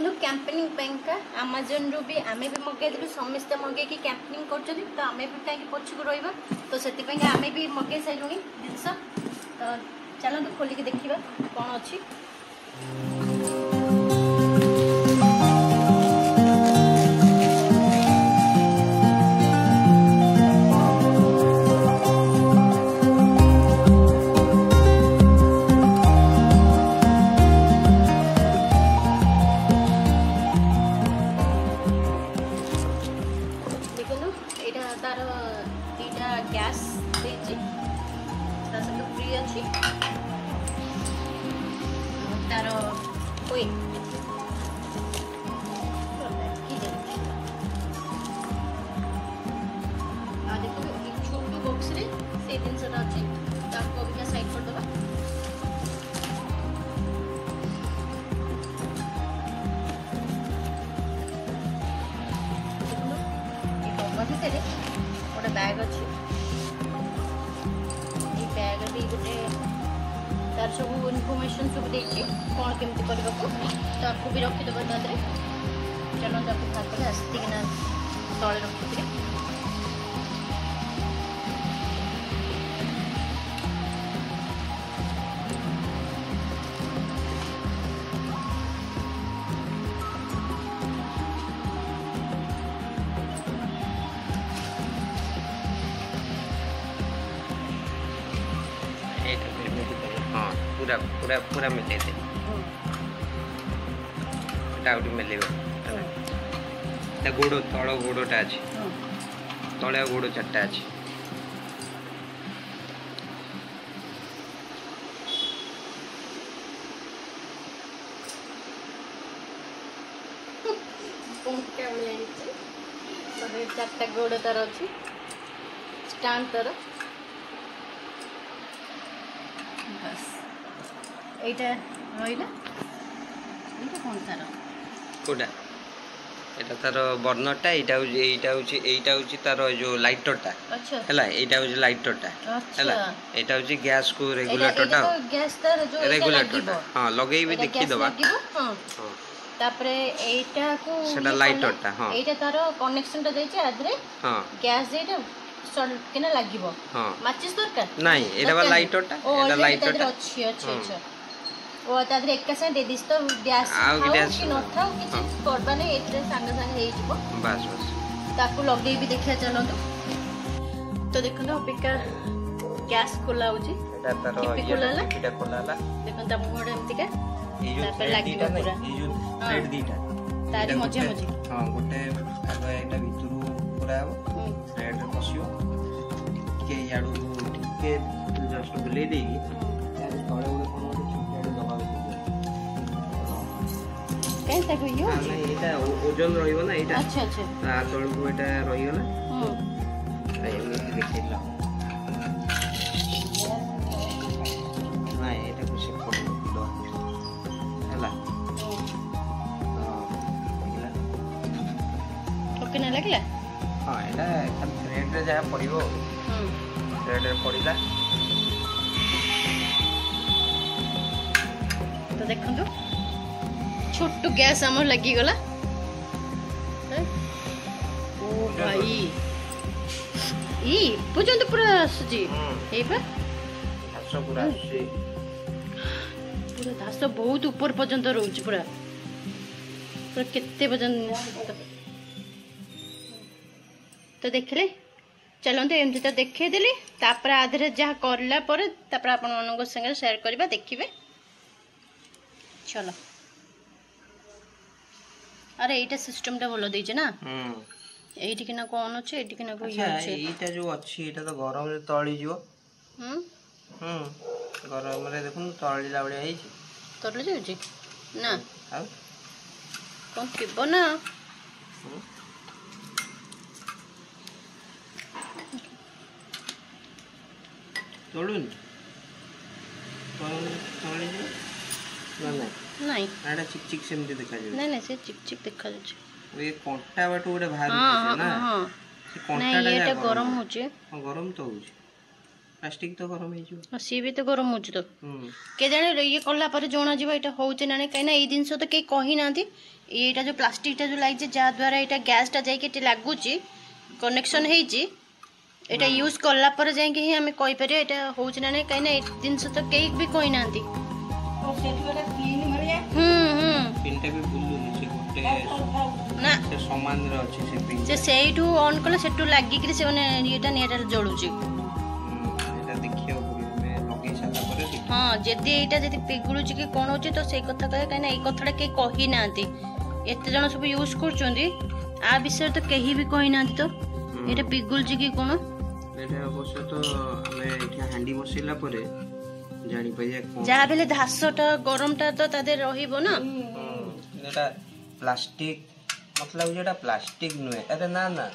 देखो कैंपेनिंग का अमेजन रू भी आम भी मगेदेलु समस्ते मगे कैंपेनिंग कर तो आम भी कहीं पछक रहा तो से आम भी मगे सारू जिनस तो चलते खोलिक देखा कौन अच्छी तार दीटा गैस फ्री अच्छी तार कोई देखो छोटू बॉक्स रे से जिनसा अच्छी साइड कर दबा भितर गोटे बैग अच्छी बैग भी गोटे तार सब इनफॉरमेशन सब देखिए कौन केमती करने तो आपको भी रखीदेव तादे चलो आपको भात आसतीना तले रखी हाँ पूरा पूरा पूरा मिले थे मिले गोड़ तल गोड़टा अच्छी तले गोड़ चार्टा अच्छी चार्टा गोड़ तार अच्छी स्टैंड तार बस এইটা রইলা এইটা কোন তার কোডা এটা তার বর্ণরটা এইটা হচ্ছে তার जो লাইটরটা আচ্ছা হেলা এইটা হচ্ছে লাইটরটা হেলা এটা হচ্ছে গ্যাস কো রেগুলেটরটা এটা তো গ্যাস তার जो রেগুলেটরটা হ্যাঁ লগাইবি দেখি দবা হ্যাঁ তারপরে এইটা কো সেটা লাইটরটা হ্যাঁ এইটা তার কানেকশনটা দেইছে আদরে হ্যাঁ গ্যাস যেটা কেনা লাগিব হ্যাঁ মাচিস দরকার নাই এটা বা লাইটরটা এটা লাইটরটা ଅଛି ଅଛି ओ तादरे एक से दे दिस तो गैस कि न था किसी करबा नै एतरे संगे संगे हे जिवो बस बस ताकू लगे भी देखिया चलंतु तो देखो ना अपिका गैस खोला होची एटा तारो एटा खोलाला देखो ता मोड एमती का ए जो लागिबो पूरा ए जो थ्रेड दीटा तारी मजे मजे हां गोटे आगे एटा भितरु पूरा हो थ्रेड पसियो के याडू के जस्ट बुले देगी यार तळे उडे कैसा कोई हो हां एटा ओजन रहिबो ना एटा अच्छा अच्छा आ तळ को एटा रहियो ना आइ एमति देखिला ना एटा कुछ फोटो हला हां ओके ना लागला हां एटा खाली थ्रेड रे जा पड़िबो थ्रेड रे पड़िला तो देखंतु छोटू गैस आमर लगी गला ओ भाई ई पजंत पूरा सुजी एई पर घास पूरा से पूरा घास बहुत ऊपर पर्यंत रहउची पूरा पूरा केते पर्यंत तो देखले चलते एमती तो देखे देली तापर आधरे जहाँ करला पर तापर आपण मानक संगे शेयर करबा देखिबे चलो अरे एटा सिस्टम टा बोलो देजे ना एठी किना कोन अछि एठी किना को ये अछि एटा जो अछि एटा तो गरम रे तळी जिवो गरम रे देखुन तळीला बळे आइ तळी जाउ छी ना आ कोन केबो ना तळुन तळी जो ना ना नहीं आडा चिक चिक सेमती देखा जाय नहीं नहीं से चिक चिक देखा जाय ए कोंटा बाटू गोटे बाहर हां ना हां से कोंटा नहीं एटा गरम हो छै गरम तो हो छै ପ୍ଲାଷ୍ଟିକ ତ ଗରମ ହେଇଯିବ। ସିଏ ବି ତ ଗରମ ହଉଛି ତ କେଜାଣି ଇଏ କଲା ପରେ ଜଣା ଯିବ ଏଇଟା ହଉଛି ନା ନାହିଁ, କାହିଁକିନା ଏଇ ଜିନିଷ ତ କେହି କହିନାହାନ୍ତି। ଏଇଟା ଯୋଉ ପ୍ଲାଷ୍ଟିକଟା ଯୋଉ ଲାଗିଛି ଯାହା ଦ୍ୱାରା ଏଇଟା ଗ୍ୟାସଟା ଯାଇକି ଏଠି ଲାଗୁଛି କନେକ୍ସନ ହେଇଛି, ଏଇଟା ୟୁଜ କଲା ପରେ ଯାଇକି ହିଁ ଆମେ କହିପାରିବା ଏଇଟା ହଉଛି ନା ନାହିଁ, କାହିଁକିନା ଏଇ ଜିନିଷ ତ କେହି ବି କହିନାହାନ୍ତି। ପିନଟା ବି ବୁଲୁନି, ସେ ଗୋଟେ ନା ସେ ସମାନରେ ଅଛି ସେ ପିନ। ସେ ସେଇଠୁ ଅନ୍ କଲେ ସେଠୁ ଲାଗିକିରି ସେ ମାନେ ଇଏଟା ନିଆଁଟା ଜଳୁଛି। ଏଇଟା ଦେଖିବାକୁ ପଡ଼ିବ, ଆମେ ଲଗେଇ ସାରିଲା ପରେ ଦେଖିବା। ହଁ ଯଦି ଏଇଟା ଯଦି ପିଗୁଳୁଛି କି କଣ ହଉଛି ତ ସେଇ କଥା କହିବା, କାହିଁକିନା ଏଇ କଥାଟା କେହି କହିନାହାନ୍ତି। ଏତେ ଜଣ ସବୁ ୟୁଜ କରୁଛନ୍ତି, ଆ ବିଷୟରେ ତ କେହି ବି କହିନାହାନ୍ତି ତ ଏଇଟା ପିଗୁଳୁଛି କି କଣ। ଏଇଟା ଅବଶ୍ୟ ତ ଆମେ ଏଠି ହାଣ୍ଡି ବସେଇଲା ପରେ ଜାଣିପାରିବା କଣ। ଯାହା ବି ହେଲେ ଧାସଟା ଗରମଟା ତ ତା ଦେହରେ ରହିବ ନା। ଏଟା ପ୍ଲାଷ୍ଟିକ ମତେ ଲାଗୁଛି ଏଟା ପ୍ଲାଷ୍ଟିକ ନୁହେଁ। ଆରେ ନା ନା